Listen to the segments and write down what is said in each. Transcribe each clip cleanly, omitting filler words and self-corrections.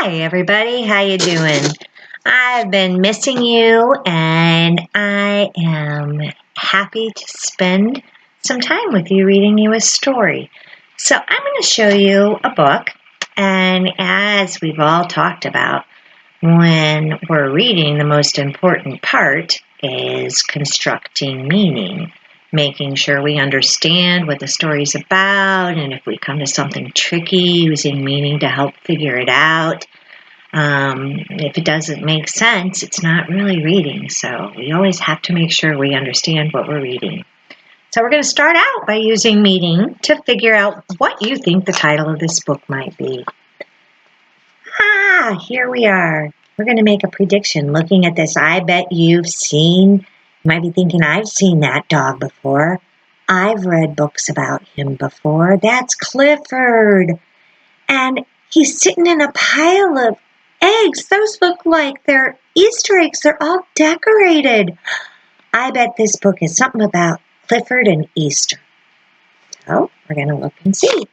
Hi everybody, how you doing? I've been missing you and I am happy to spend some time with you reading you a story. So I'm going to show you a book, and as we've all talked about, when we're reading, the most important part is constructing meaning, making sure we understand what the story's about, and if we come to something tricky, using meaning to help figure it out. If it doesn't make sense, it's not really reading, so we always have to make sure we understand what we're reading. So we're going to start out by using meaning to figure out what you think the title of this book might be. Here we are. We're going to make a prediction. Looking at this, I bet you might be thinking, I've seen that dog before. I've read books about him before. That's Clifford. And he's sitting in a pile of eggs. Those look like they're Easter eggs. They're all decorated. I bet this book is something about Clifford and Easter. So we're going to look and see.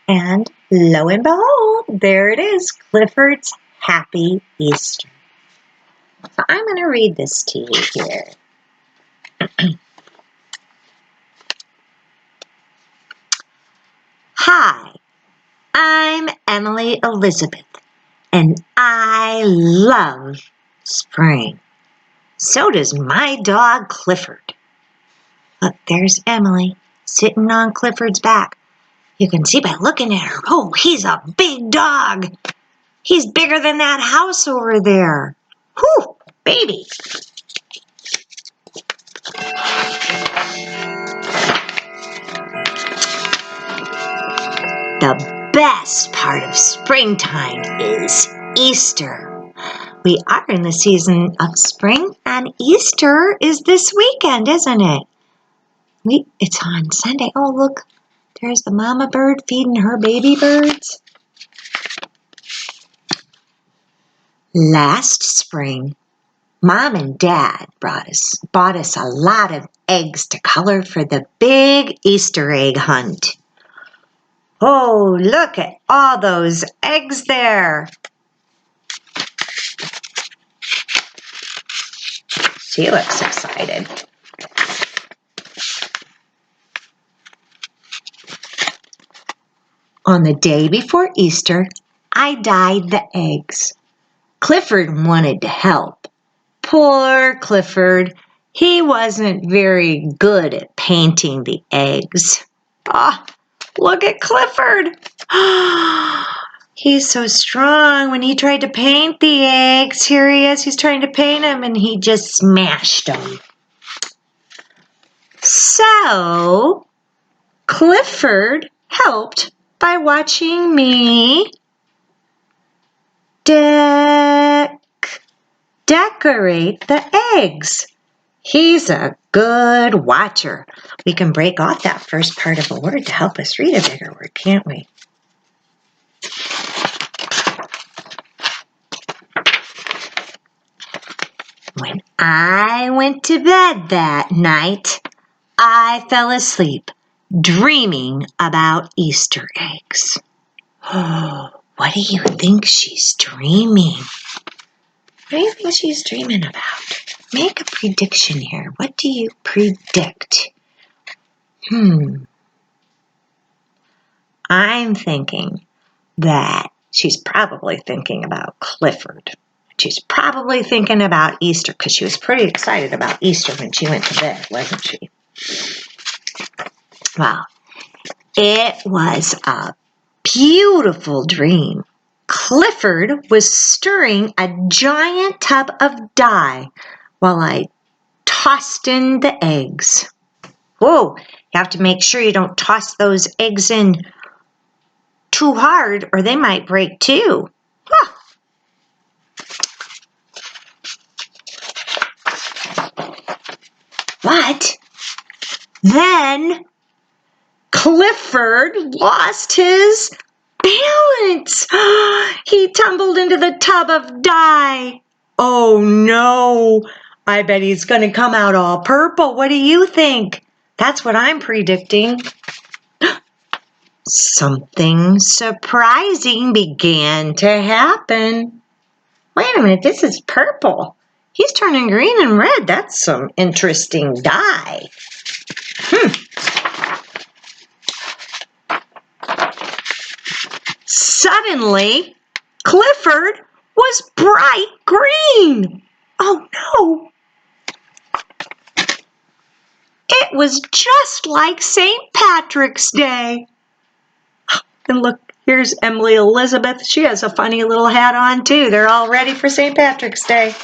And lo and behold, there it is, Clifford's Happy Easter. So I'm going to read this to you here. Hi, I'm Emily Elizabeth, and I love spring. So does my dog Clifford. Look, there's Emily sitting on Clifford's back. You can see by looking at her. Oh, he's a big dog. He's bigger than that house over there. Whew, baby. The best part of springtime is Easter. We are in the season of spring, and Easter is this weekend, isn't it? It's on Sunday. Oh, look, there's the mama bird feeding her baby birds. Last spring, Mom and Dad bought us a lot of eggs to color for the big Easter egg hunt. Oh, look at all those eggs there. She looks excited. On the day before Easter, I dyed the eggs. Clifford wanted to help. Poor Clifford. He wasn't very good at painting the eggs. Look at Clifford. He's so strong. When he tried to paint the eggs, here he is. He's trying to paint them, and he just smashed them. So, Clifford helped by watching me decorate the eggs. He's a good watcher. We can break off that first part of a word to help us read a bigger word, can't we? When I went to bed that night, I fell asleep dreaming about Easter eggs. What do you think she's dreaming? What do you think she's dreaming about? Make a prediction here. What do you predict? I'm thinking that she's probably thinking about Clifford. She's probably thinking about Easter because she was pretty excited about Easter when she went to bed, wasn't she? Well, it was a beautiful dream. Clifford was stirring a giant tub of dye while I tossed in the eggs. Whoa, you have to make sure you don't toss those eggs in too hard or they might break too. But then Clifford lost his balance. He tumbled into the tub of dye. Oh no, I bet he's going to come out all purple. What do you think? That's what I'm predicting. something surprising began to happen. Wait a minute, this is purple. He's turning green and red. That's some interesting dye. Suddenly, Clifford was bright green. Oh no! It was just like St. Patrick's Day. And look, here's Emily Elizabeth. She has a funny little hat on too. They're all ready for St. Patrick's Day.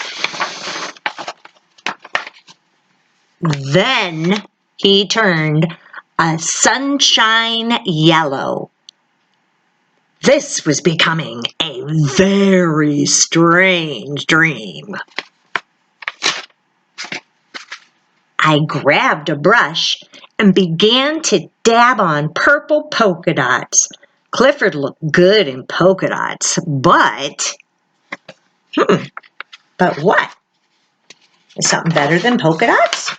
Then he turned a sunshine yellow. This was becoming a very strange dream. I grabbed a brush and began to dab on purple polka dots. Clifford looked good in polka dots, but what? Is something better than polka dots?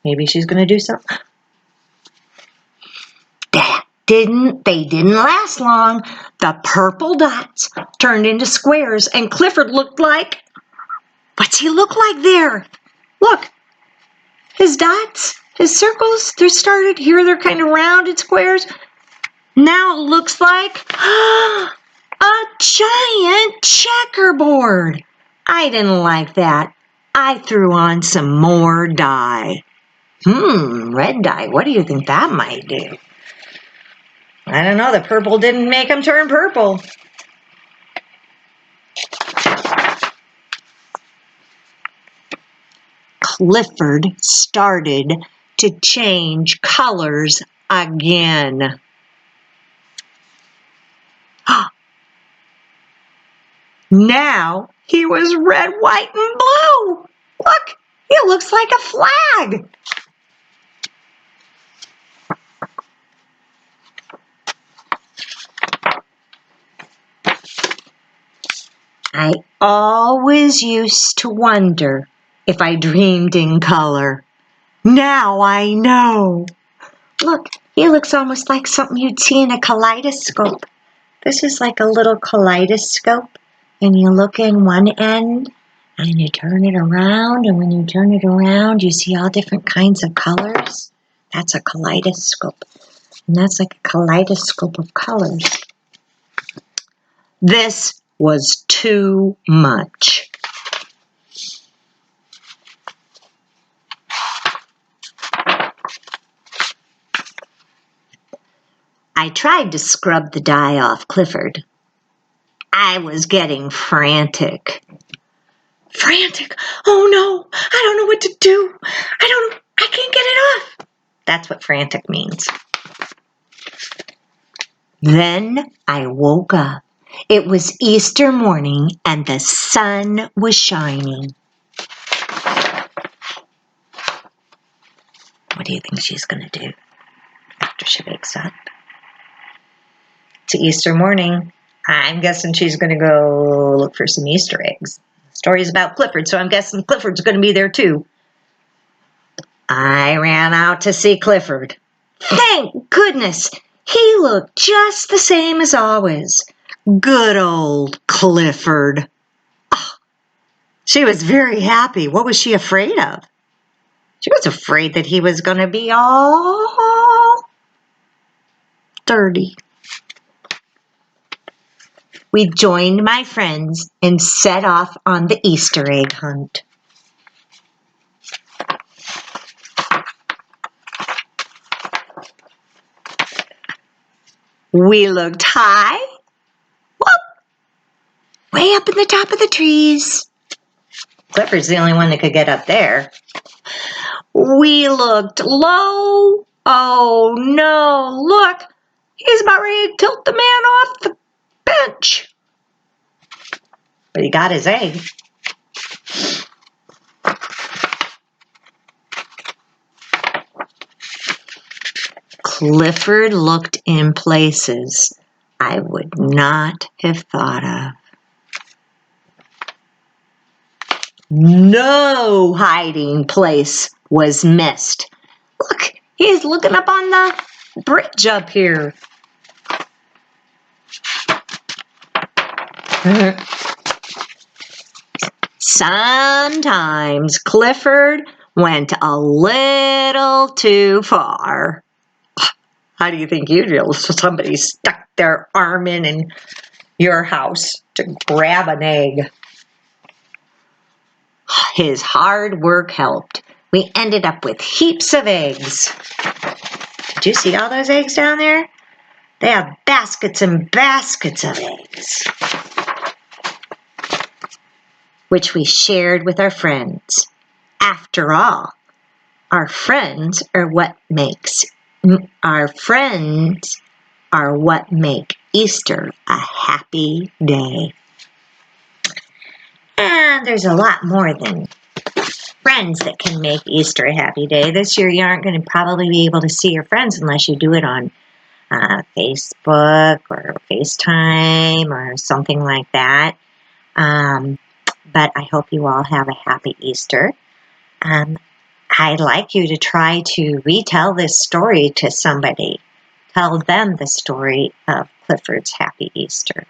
Maybe she's going to do something. They didn't last long. The purple dots turned into squares, and Clifford looked like, what's he look like there? Look, his dots, his circles, they're kind of rounded squares. Now it looks like a giant checkerboard. I didn't like that. I threw on some more dye. Red dye, what do you think that might do? I don't know, the purple didn't make him turn purple. Clifford started to change colors again. Now he was red, white, and blue. Look, he looks like a flag. I always used to wonder if I dreamed in color. Now I know. Look, he looks almost like something you'd see in a kaleidoscope. This is like a little kaleidoscope, and you look in one end, and you turn it around, and when you turn it around, you see all different kinds of colors. That's a kaleidoscope, and that's like a kaleidoscope of colors. This was too much. I tried to scrub the dye off Clifford. I was getting frantic. Frantic? Oh no, I don't know what to do. I can't get it off. That's what frantic means. Then I woke up. It was Easter morning and the sun was shining. What do you think she's going to do after she wakes up? It's Easter morning. I'm guessing she's going to go look for some Easter eggs. The story's about Clifford, so I'm guessing Clifford's going to be there too. I ran out to see Clifford. Thank goodness! He looked just the same as always. Good old Clifford. Oh, she was very happy. What was she afraid of? She was afraid that he was going to be all dirty. We joined my friends and set off on the Easter egg hunt. We looked high, way up in the top of the trees. Clifford's the only one that could get up there. We looked low. Oh no, look, he's about ready to tilt the man off the bench. But he got his egg. Clifford looked in places I would not have thought of. No hiding place was missed. Look, he's looking up on the bridge up here. Sometimes Clifford went a little too far. How do you think you'd feel if somebody stuck their arm in your house to grab an egg? His hard work helped. We ended up with heaps of eggs. Did you see all those eggs down there? They have baskets and baskets of eggs, which we shared with our friends. After all, our friends are what make Easter a happy day. And there's a lot more than friends that can make Easter a happy day. This year you aren't going to probably be able to see your friends unless you do it on Facebook or FaceTime or something like that. But I hope you all have a happy Easter. I'd like you to try to retell this story to somebody. Tell them the story of Clifford's Happy Easter.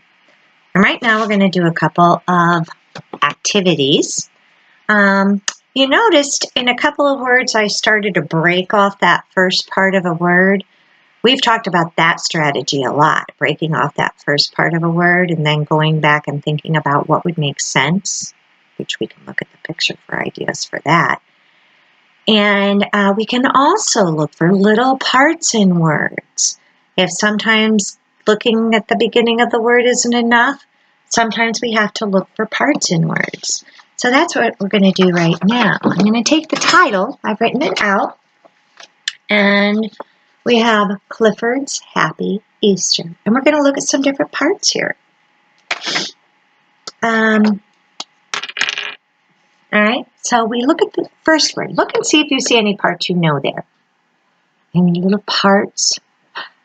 And right now we're going to do a couple of activities. You noticed in a couple of words I started to break off that first part of a word. We've talked about that strategy a lot, breaking off that first part of a word and then going back and thinking about what would make sense, which we can look at the picture for ideas for that. And we can also look for little parts in words. If sometimes looking at the beginning of the word isn't enough, sometimes we have to look for parts in words. So that's what we're going to do right now. I'm going to take the title, I've written it out, and we have Clifford's Happy Easter. And we're going to look at some different parts here. All right, so we look at the first word. Look and see if you see any parts you know there. Any little parts?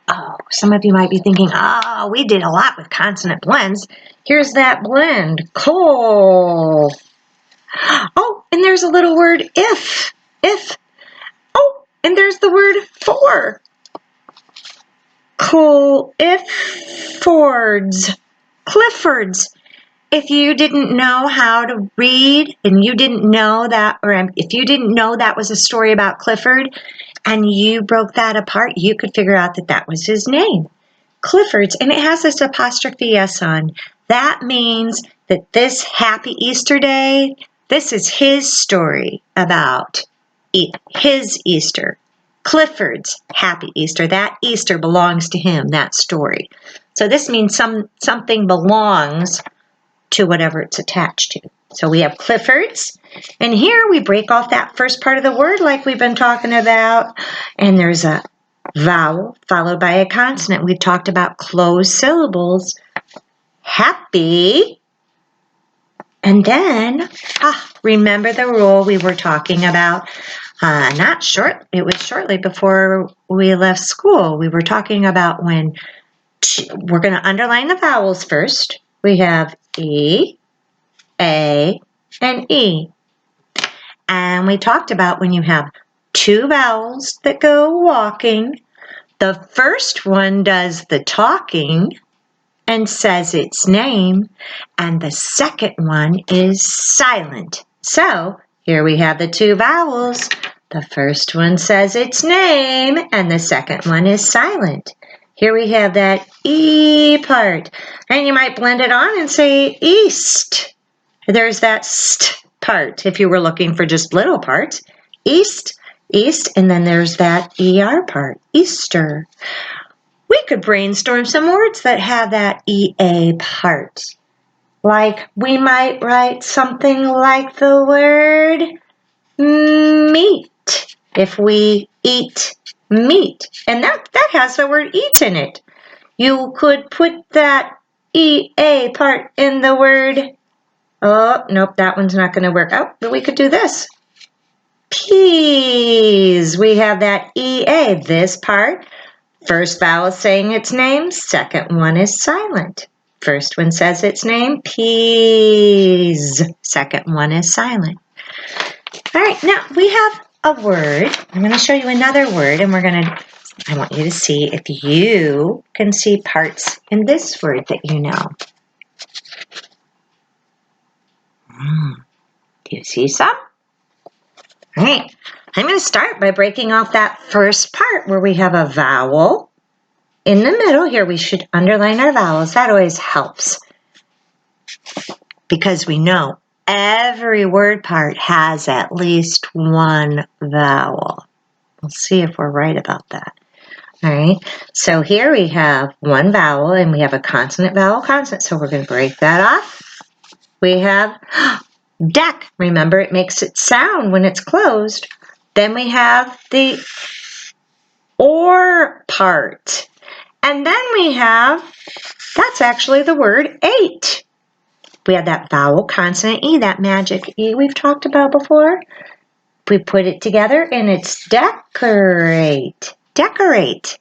Oh, some of you might be thinking, oh, we did a lot with consonant blends. Here's that blend, coal. Oh, and there's a little word, if. Oh, and there's the word for. Cliffords. If you didn't know how to read and you didn't know that, or if you didn't know that was a story about Clifford and you broke that apart, you could figure out that that was his name. Clifford's, and it has this apostrophe S on. That means that this happy Easter day, this is his story about his Easter. Clifford's happy Easter. That Easter belongs to him, that story. So this means something belongs to whatever it's attached to. So we have Clifford's, and here we break off that first part of the word like we've been talking about, and there's a vowel followed by a consonant. We've talked about closed syllables. Happy. And then, remember the rule we were talking about, it was shortly before we left school. We were talking about when we're going to underline the vowels first. We have E, A, and E. And we talked about when you have two vowels that go walking, the first one does the talking and says its name, and the second one is silent. So here we have the two vowels. The first one says its name, and the second one is silent. Here we have that E part, and you might blend it on and say east. There's that st part if you were looking for just little parts. East, and then there's that ER part, Easter. We could brainstorm some words that have that EA part. Like we might write something like the word meat if we eat meat. And that has the word eat in it. You could put that EA part in the word, oh, nope, that one's not going to work. Oh, but we could do this. Peas. We have that EA, this part. First vowel saying its name, second one is silent. First one says its name, peas. Second one is silent. All right, now we have a word. I'm going to show you another word, and I want you to see if you can see parts in this word that you know. Do you see some? All right, I'm going to start by breaking off that first part where we have a vowel. In the middle here, we should underline our vowels. That always helps because we know every word part has at least one vowel. We'll see if we're right about that. All right, so here we have one vowel and we have a consonant, vowel, consonant. So we're going to break that off. We have deck. Remember, it makes it sound when it's closed. Then we have the or part. And then we have, that's actually the word 8. We have that vowel, consonant, E, that magic E we've talked about before. We put it together and it's decorate. Decorate.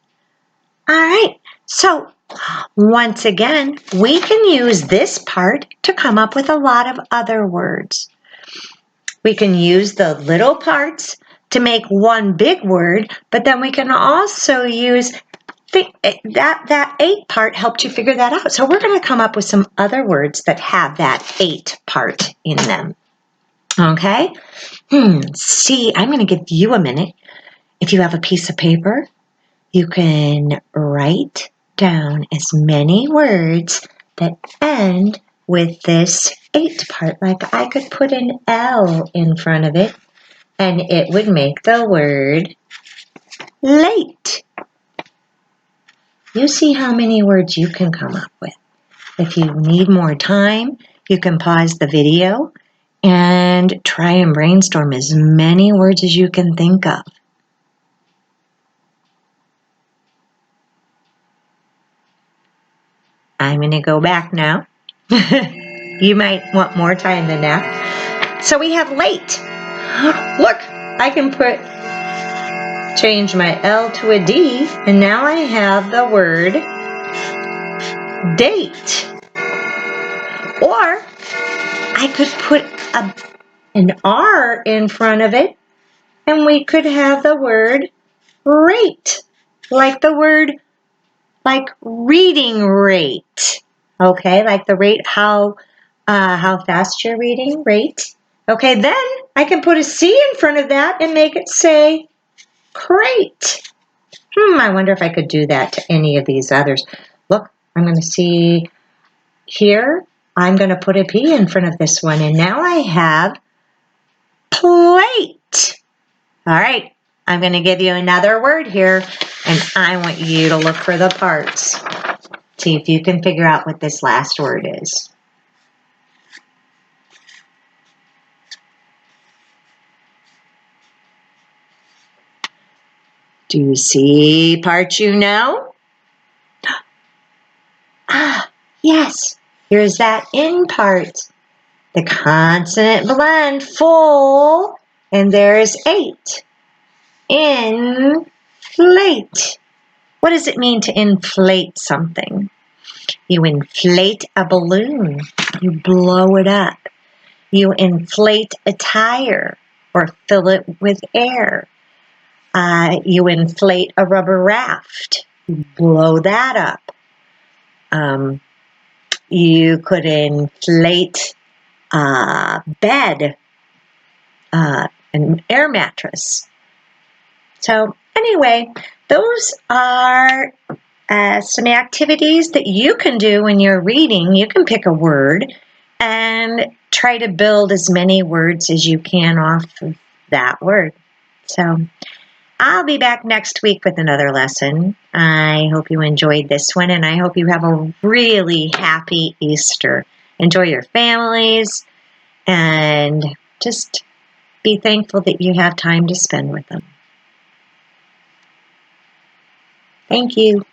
All right, so once again, we can use this part to come up with a lot of other words. We can use the little parts to make one big word, but then we can also use that 8 part helped you figure that out. So we're going to come up with some other words that have that 8 part in them. Okay? See, I'm going to give you a minute. If you have a piece of paper, you can write down as many words that end with this 8 part. Like I could put an L in front of it and it would make the word late. You see how many words you can come up with. If you need more time, you can pause the video and try and brainstorm as many words as you can think of. I'm going to go back now. You might want more time than that. So we have late. Look, I can change my L to a D, and now I have the word date. Or I could put an R in front of it, and we could have the word rate, like the word, like reading rate. Okay, like the rate, how fast you're reading, rate. Okay, then I can put a C in front of that and make it say crate. I wonder if I could do that to any of these others. Look, I'm going to see here. I'm going to put a P in front of this one, and now I have plate. All right, I'm going to give you another word here, and I want you to look for the parts. See if you can figure out what this last word is. Do you see parts you know? Ah, yes, here's that in part. The consonant blend, full, and there's 8. Inflate. What does it mean to inflate something? You inflate a balloon. You blow it up. You inflate a tire or fill it with air. You inflate a rubber raft. You blow that up. You could inflate a bed, an air mattress. So anyway, those are some activities that you can do when you're reading. You can pick a word and try to build as many words as you can off of that word. So I'll be back next week with another lesson. I hope you enjoyed this one, and I hope you have a really happy Easter. Enjoy your families, and just be thankful that you have time to spend with them. Thank you.